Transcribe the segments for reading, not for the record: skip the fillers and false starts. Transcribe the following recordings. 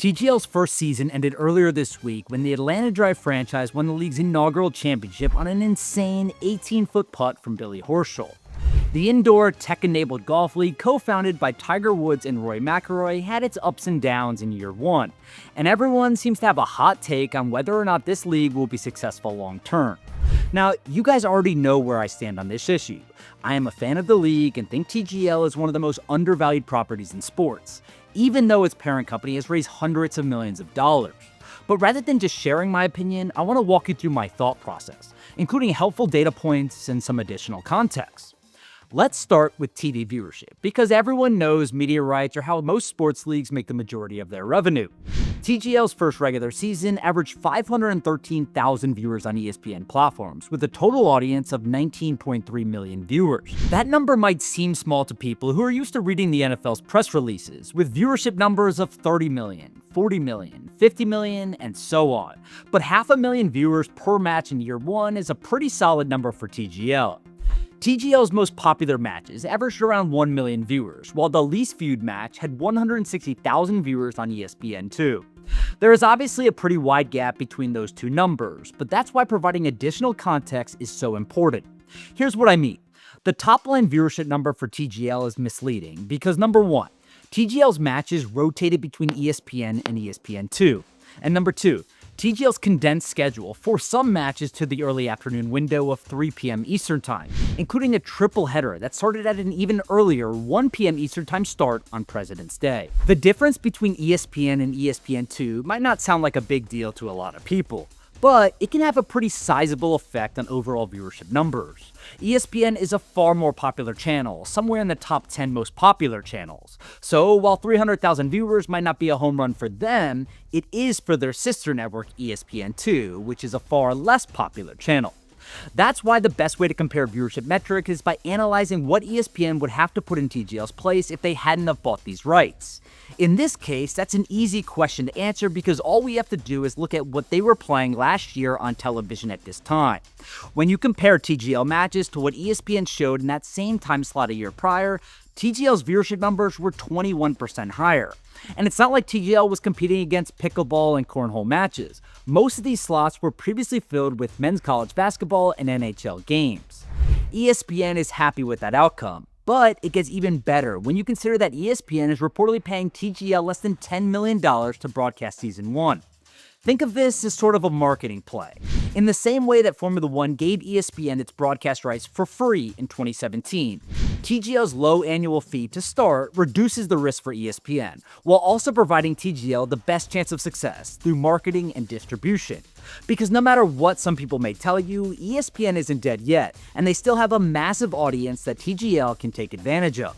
TGL's first season ended earlier this week when the Atlanta Drive franchise won the league's inaugural championship on an insane 18-foot putt from Billy Horschel. The indoor, tech-enabled golf league, co-founded by Tiger Woods and Rory McIlroy, had its ups and downs in year one, and everyone seems to have a hot take on whether or not this league will be successful long-term. Now, you guys already know where I stand on this issue. I am a fan of the league and think TGL is one of the most undervalued properties in sports, even though its parent company has raised hundreds of millions of dollars. But rather than just sharing my opinion, I want to walk you through my thought process, including helpful data points and some additional context. Let's start with TV viewership, because everyone knows media rights are how most sports leagues make the majority of their revenue. TGL's first regular season averaged 513,000 viewers on ESPN platforms, with a total audience of 19.3 million viewers. That number might seem small to people who are used to reading the NFL's press releases, with viewership numbers of 30 million, 40 million, 50 million, and so on. But 500,000 viewers per match in year one is a pretty solid number for TGL. TGL's most popular matches averaged around 1 million viewers, while the least viewed match had 160,000 viewers on ESPN2. There is obviously a pretty wide gap between those two numbers, but that's why providing additional context is so important. Here's what I mean. The top-line viewership number for TGL is misleading because, number one, TGL's matches rotated between ESPN and ESPN2. And number two, TGL's condensed schedule forced some matches to the early afternoon window of 3 p.m. Eastern Time, including a triple header that started at an even earlier 1 p.m. Eastern Time start on President's Day. The difference between ESPN and ESPN2 might not sound like a big deal to a lot of people, but it can have a pretty sizable effect on overall viewership numbers. ESPN is a far more popular channel, somewhere in the top 10 most popular channels. So while 300,000 viewers might not be a home run for them, it is for their sister network ESPN2, which is a far less popular channel. That's why the best way to compare viewership metric is by analyzing what ESPN would have to put in TGL's place if they hadn't have bought these rights. In this case, that's an easy question to answer because all we have to do is look at what they were playing last year on television at this time. When you compare TGL matches to what ESPN showed in that same time slot a year prior, TGL's viewership numbers were 21% higher. And it's not like TGL was competing against pickleball and cornhole matches. Most of these slots were previously filled with men's college basketball and NHL games. ESPN is happy with that outcome, but it gets even better when you consider that ESPN is reportedly paying TGL less than $10 million to broadcast Season 1. Think of this as sort of a marketing play. In the same way that Formula One gave ESPN its broadcast rights for free in 2017, TGL's low annual fee to start reduces the risk for ESPN, while also providing TGL the best chance of success through marketing and distribution. Because no matter what some people may tell you, ESPN isn't dead yet, and they still have a massive audience that TGL can take advantage of.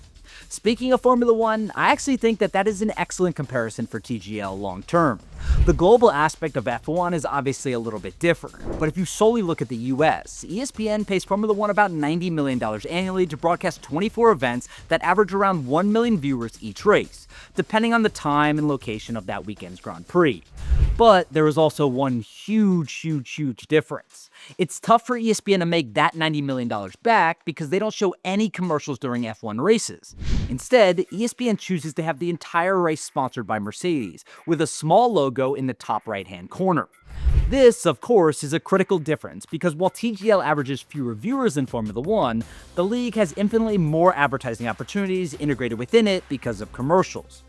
Speaking of Formula One, I actually think that is an excellent comparison for TGL long term. The global aspect of F1 is obviously a little bit different, but if you solely look at the US, ESPN pays Formula One about $90 million annually to broadcast 24 events that average around 1 million viewers each race, depending on the time and location of that weekend's Grand Prix. But there is also one huge difference. It's tough for ESPN to make that $90 million back because they don't show any commercials during F1 races. Instead, ESPN chooses to have the entire race sponsored by Mercedes, with a small logo in the top right-hand corner. This, of course, is a critical difference because while TGL averages fewer viewers than Formula One, the league has infinitely more advertising opportunities integrated within it because of commercials.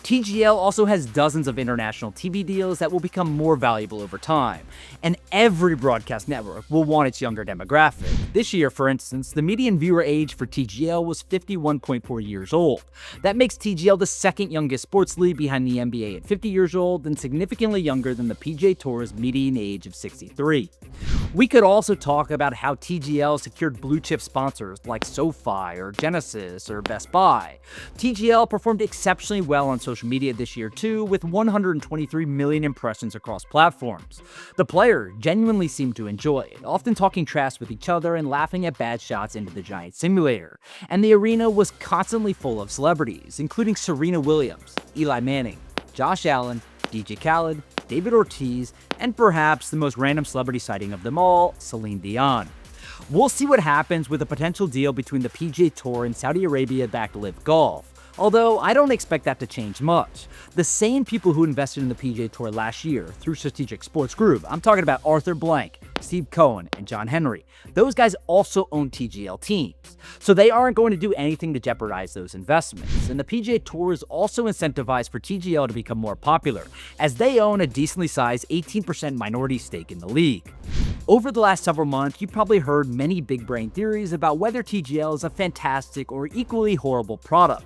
TGL also has dozens of international TV deals that will become more valuable over time, and every broadcast network will want its younger demographic. This year, for instance, the median viewer age for TGL was 51.4 years old. That makes TGL the second youngest sports league behind the NBA at 50 years old and significantly younger than the PGA Tour's median age of 63. We could also talk about how TGL secured blue-chip sponsors like SoFi or Genesis or Best Buy. TGL performed exceptionally well on social media this year too, with 123 million impressions across platforms. The players genuinely seemed to enjoy it, often talking trash with each other and laughing at bad shots into the giant simulator. And the arena was constantly full of celebrities, including Serena Williams, Eli Manning, Josh Allen, DJ Khaled, David Ortiz, and perhaps the most random celebrity sighting of them all, Celine Dion. We'll see what happens with a potential deal between the PGA Tour and Saudi Arabia-backed Live Golf. Although I don't expect that to change much. The same people who invested in the PGA Tour last year through Strategic Sports Group, I'm talking about Arthur Blank, Steve Cohen, and John Henry, those guys also own TGL teams. So they aren't going to do anything to jeopardize those investments. And the PGA Tour is also incentivized for TGL to become more popular, as they own a decently sized 18% minority stake in the league. Over the last several months, you've probably heard many big brain theories about whether TGL is a fantastic or equally horrible product.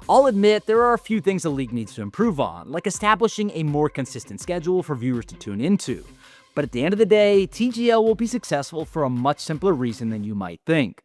I'll admit there are a few things the league needs to improve on, like establishing a more consistent schedule for viewers to tune into. But at the end of the day, TGL will be successful for a much simpler reason than you might think.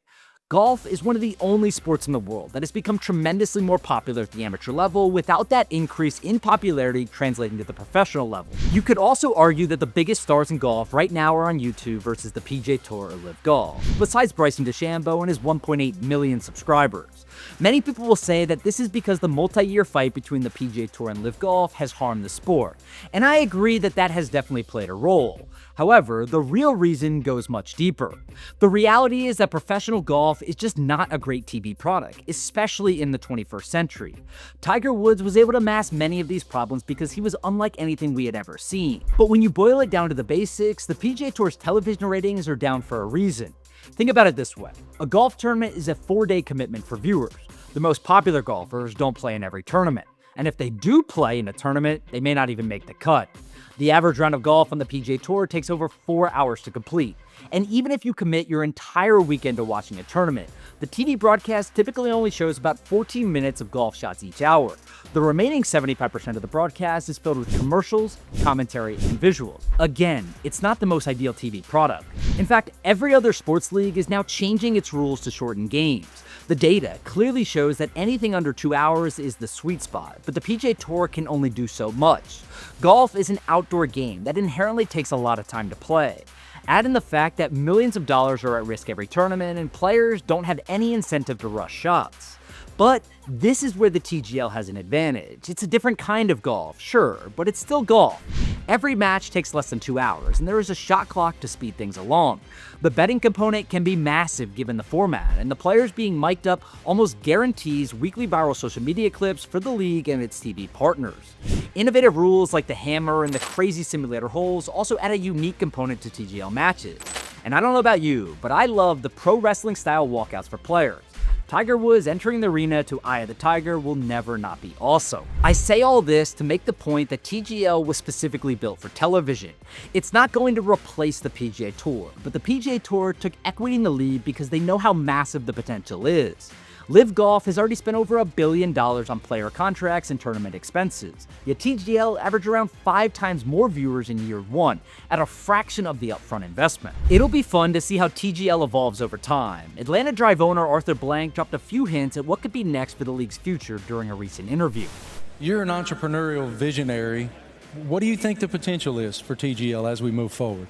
Golf is one of the only sports in the world that has become tremendously more popular at the amateur level without that increase in popularity translating to the professional level. You could also argue that the biggest stars in golf right now are on YouTube versus the PGA Tour or Live Golf, besides Bryson DeChambeau and his 1.8 million subscribers. Many people will say that this is because the multi-year fight between the PGA Tour and Live Golf has harmed the sport, and I agree that that has definitely played a role. However, the real reason goes much deeper. The reality is that professional golf is just not a great TV product, especially in the 21st century. Tiger Woods was able to mask many of these problems because he was unlike anything we had ever seen. But when you boil it down to the basics, the PGA Tour's television ratings are down for a reason. Think about it this way. A golf tournament is a 4-day commitment for viewers. The most popular golfers don't play in every tournament. And if they do play in a tournament, they may not even make the cut. The average round of golf on the PGA Tour takes over 4 hours to complete. And even if you commit your entire weekend to watching a tournament, the TV broadcast typically only shows about 14 minutes of golf shots each hour. The remaining 75% of the broadcast is filled with commercials, commentary, and visuals. Again, it's not the most ideal TV product. In fact, every other sports league is now changing its rules to shorten games. The data clearly shows that anything under 2 hours is the sweet spot, but the PGA Tour can only do so much. Golf is an outdoor game that inherently takes a lot of time to play. Add in the fact that millions of dollars are at risk every tournament and players don't have any incentive to rush shots. But this is where the TGL has an advantage. It's a different kind of golf, sure, but it's still golf. Every match takes less than 2 hours, and there is a shot clock to speed things along. The betting component can be massive given the format, and the players being mic'd up almost guarantees weekly viral social media clips for the league and its TV partners. Innovative rules like the hammer and the crazy simulator holes also add a unique component to TGL matches. And I don't know about you, but I love the pro wrestling style walkouts for players. Tiger Woods entering the arena to Eye of the Tiger will never not be awesome. I say all this to make the point that TGL was specifically built for television. It's not going to replace the PGA Tour, but the PGA Tour took equity in the league because they know how massive the potential is. Live Golf has already spent over $1 billion on player contracts and tournament expenses, yet TGL averaged around 5 times more viewers in year 1, at a fraction of the upfront investment. It'll be fun to see how TGL evolves over time. Atlanta Drive owner Arthur Blank dropped a few hints at what could be next for the league's future during a recent interview. You're an entrepreneurial visionary. What do you think the potential is for TGL as we move forward?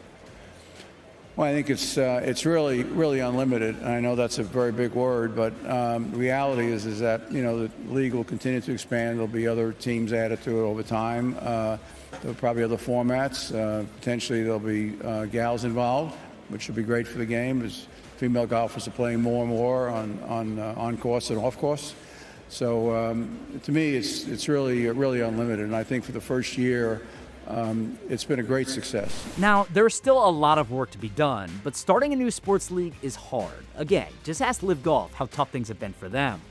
Well, I think it's really unlimited. I know that's a very big word, but the reality is that the league will continue to expand. There'll be other teams added to it over time. There'll probably other formats. Potentially there'll be gals involved, which will be great for the game, as female golfers are playing more and more on course and off course. So to me, it's really unlimited. And I think for the first year, it's been a great success. Now, there's still a lot of work to be done, but starting a new sports league is hard. Again, just ask Live Golf how tough things have been for them.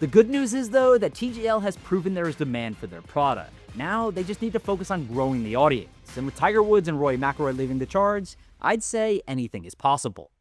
The good news is, though, that TGL has proven there is demand for their product. Now, they just need to focus on growing the audience. And with Tiger Woods and Rory McIlroy leading the charge, I'd say anything is possible.